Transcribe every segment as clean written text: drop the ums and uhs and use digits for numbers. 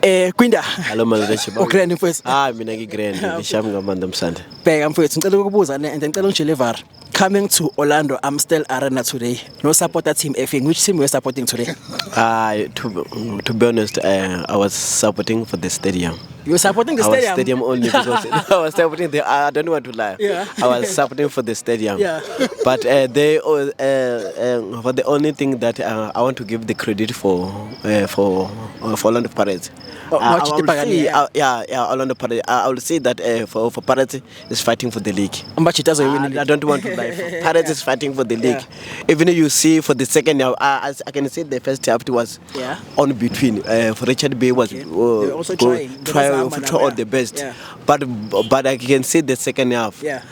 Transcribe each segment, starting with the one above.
Kwinda. Hello Maldeshi. Ugrand mfowethu. Mina ngigrand ngishaya ngamanda msande. Bheka mfowethu ngicela ukubuza and ngicela ungitshele VAR. Coming to Orlando Amstel Arena today. No supporter team effing. Which team you are supporting today? To be honest, I was supporting for the stadium. You were supporting the I was stadium? stadium only because I was supporting the. I don't want to lie. Yeah. I was supporting for the stadium. Yeah. But they for the only thing that I want to give the credit for Orlando Pirates. Orlando Pirates. I will say that for Pirates is fighting for the league. I don't want to lie. Pirates is fighting for the league. Yeah. Even you see for the second half, I can say the first half was on between. For Richard Bay was also trying all the best. Yeah. But I can see the second half. Yeah,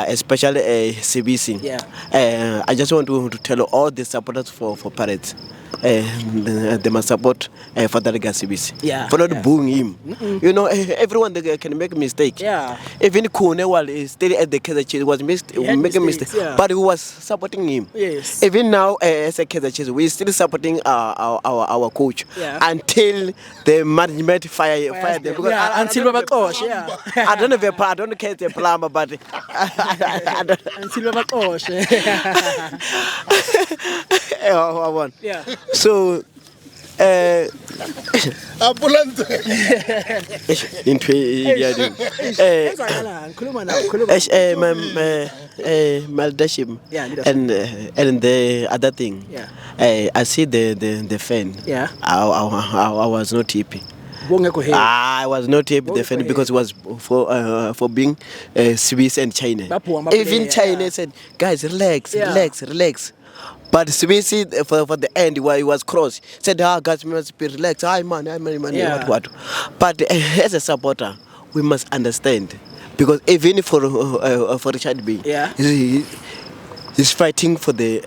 especially CBC. Yeah. I just want to tell all the supporters for Pirates. They must support for that guy CBC. Yeah. For not booing him. You know, everyone can make a mistake. Yeah. Even Kunewal is still at the Kaizer Chiefs was making a mistake. Yeah. But we was supporting him. Yes. Even now as a Kaizer Chiefs, we still supporting our coach until the management fire them. Until Baba Kosh, yeah. I don't care the plumber, but until Baba Kosh. I want. Yeah. So Maldashim. And the other thing, I see the fan. Yeah. I was not happy. I was not happy the fan because it was for being Swiss and China. Even China said, guys, relax. But Swiss for the end where he was cross said, guys, we must be relaxed. What. But as a supporter, we must understand because even for Richard B, he's fighting for the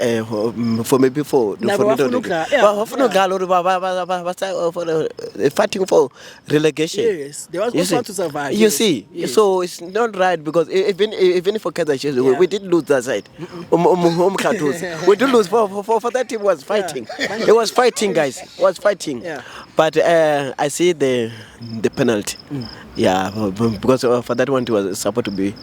fighting for relegation. Yes, they was want to survive. You see, so it's not right because even for Kaizer Chiefs, we did lose that side. We did lose for that team was fighting. It was fighting, guys. It was fighting. Yeah. But I see the penalty. Yeah, because for that one it was supposed to be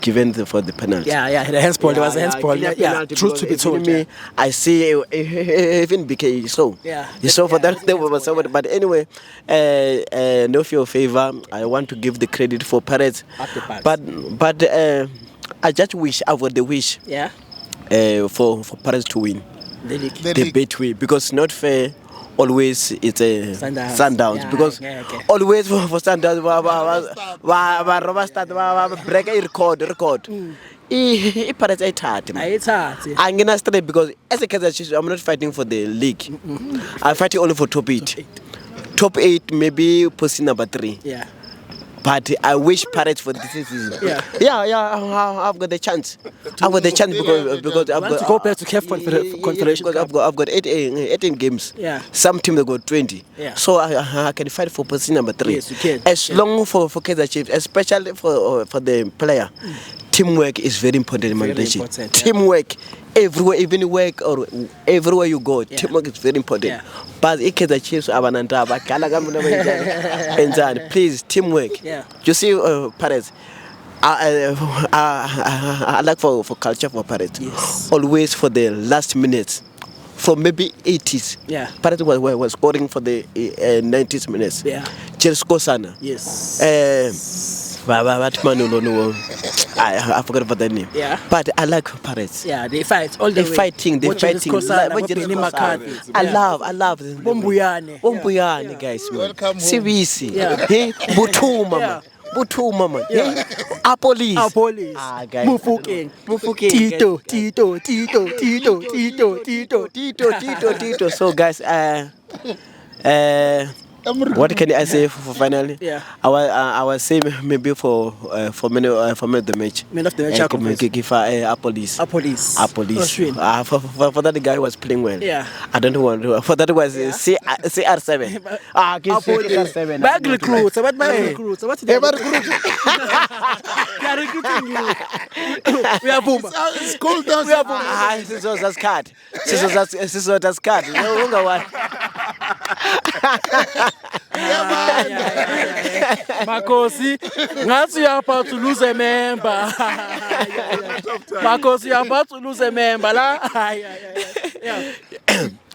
given for the penalty. Yeah, the handsball. There was a handsball. Yeah, truth to be told. Me, I see even BK so. Yeah. So for that they were somebody. But anyway, no for your favor. I want to give the credit for Pirates. But I just wish I would wish. Yeah. For Pirates to win. The Betway because not fair. Always it's a Sundowns because always for Sundowns break a record. Pirates I'm gonna straight because as a Kaizer Chiefs I'm not fighting for the league. I'm fighting only for top 8. Top 8 maybe position number 3. Yeah. But I wish Pirates for this season. I've got the chance. Because I've got to go back to CAF Confederation. I've got 18 games. Yeah. Some team they got 20. Yeah. So I can fight for position number 3. Yes, you can. As long for Kaizer Chiefs, especially for the player. Teamwork is very important. Teamwork everywhere, even work or everywhere you go. Teamwork is very important. Yeah. But the Chiefs please teamwork. Yeah. You see, Pirates. I like for culture for Pirates. Yes. Always for the last minutes. From maybe 80s. Yeah. Pirates was scoring for the 90s minutes. Yeah. Chelsea Sana. Yes. I forgot about the name. Yeah. But I like Pirates. Yeah, they fight all the way. Fighting. I love. Bombuyane, guys. Welcome home. CBC. Yeah. Hey, Butuma, mama. Yeah. Police. Guys. Mufukeng. Tito. So guys, what can I say for finally? Yeah. I was saying maybe for men of the match. Men of the match. Give police. Police. For that the guy was playing well. Yeah. I don't want to. For that was CR7. CR7. Bag recruits. What recruits? What they recruit? They are recruiting you. We are boom. It's cold down. This was a card. Makosi, ngathi you are about to lose a member. Makosi, you are about to lose a member la.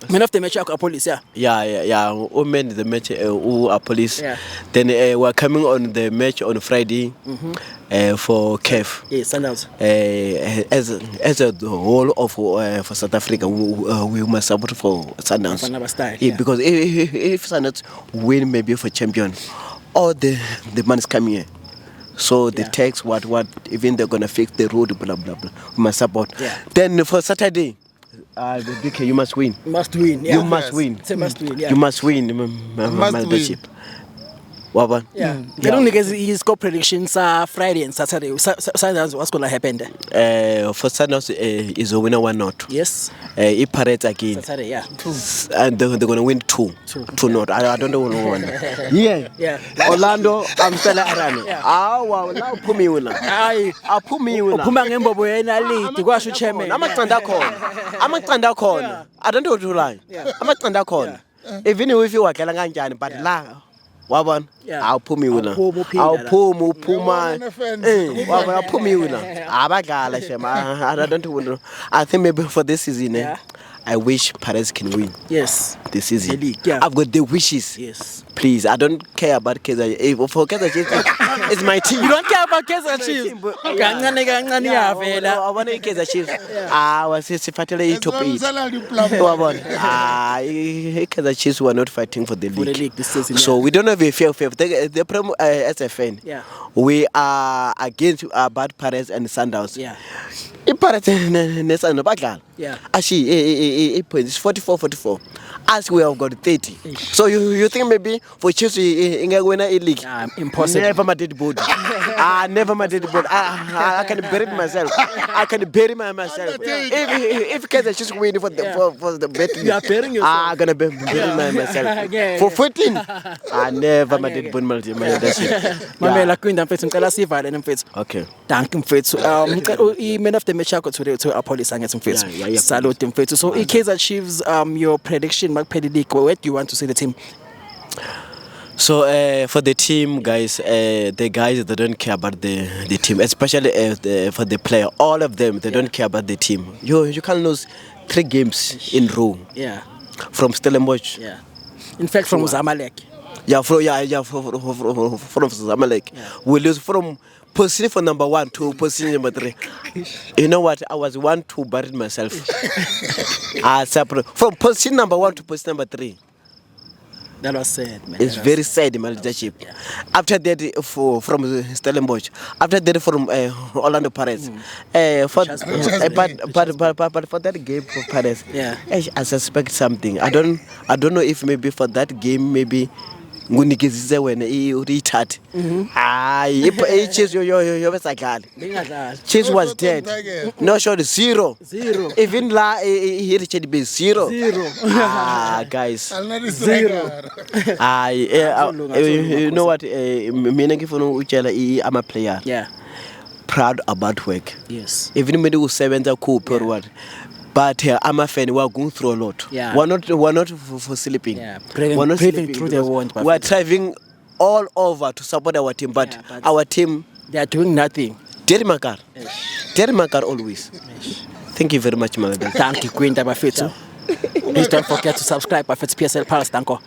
Man of the match, police, Yeah. Who made the match? Who are police? Yeah. Then we're coming on the match on Friday for CAF. Yes, Sundowns. As a whole of for South Africa, we must support for Sundowns. Because if Sundowns win, maybe for champion, all the money is coming here. So the tax, what, even they're gonna fix the road, blah blah blah. We must support. Yeah. Then for Saturday. BK, you must win. Must win. Yeah. You must win. It's a must win. Yeah. You must win. Must win. Waban. Yeah. Can only get his score predictions Friday and Saturday. Sundowns, what's gonna happen there? For Sundowns is a winner 1-0. Yes. It parades again. Saturday, yeah. 2. And they're gonna win 2-0. I don't know one. Yeah. Orlando, I'm still around. Wow, now put me winner. I put me winner. Uphuma ngembobo yena lead kwasho chairman. Amaqanda khona. I don't know what to lie. Amaqanda khona. Even if you wakela kanjani but la wabona awuphumi wena awuphumi uphuma wabona awuphumi wena abadlala shema. I don't know. I think maybe for this season I wish Paris can win. Yes. This season. The league, yeah. I've got the wishes. Yes. Please, I don't care about Kaizer. For Kaizer Chiefs, it's my team. You don't care about Kaizer Chiefs? Kancane yavela. I want Kaizer Chiefs. Wasifatele top 8. Kaizer Chiefs were not fighting for the league. This season, so we don't have a fair. The problem as a fan, we are against bad Paris and Sundowns. Yeah. Paris and Sundowns badlala. Yeah. Actually, 8 points. 44. As we have got 30. So you think maybe for Chiefs in a winner league? Impossible. Never my dead body. Never my dead body. I can bury myself. I can bury myself. If Kaizer Chiefs win for the bet, you are burying yourself. I'm gonna bury myself. For 14, I never my dead body. Mamela kwinda mfethu ngicela sivale mfethu. Okay. Thank you mfethu. Ngicela I-man of the match yakho to Apollo angithi mfethu. Salute mfethu. So Kaizer Chiefs your prediction Premier League, where do you want to see the team? So for the team, guys, the guys they don't care about the team, especially for the player. All of them they don't care about the team. You can lose 3 games in row. Yeah. From Stellenbosch. Yeah. In fact, from Zamalek. Yeah, from Zamalek. Yeah. We lose from position for number 1 to position number 3. You know what? I was 1 to bury myself. From position number 1 to position number 3. That was sad, man. It's very sad in my leadership. Yeah. After that, from Stellenbosch. After that, from Orlando Pirates. But for that game for Pirates, I suspect something. I don't know if maybe for that game maybe. Ngunikizize wena retard. Chiefs was dead. No shot 0. Even la he reached be 0. Guys. 0. You know what? Mina ngifuna utshela I'm a player. Yeah. Proud about work. Yes. Even when you sevenza coupe or what. But I'm a fan. We are going through a lot. Yeah. We're not for sleeping. Yeah. We're not sleeping through the wound. We are driving all over to support our team, but our team they are doing nothing. Terry Makar always. Thank you very much, my brother. Thank you, Queen Tabafitsu. Please don't forget to subscribe. Bafit's PSL Palace. Thank you.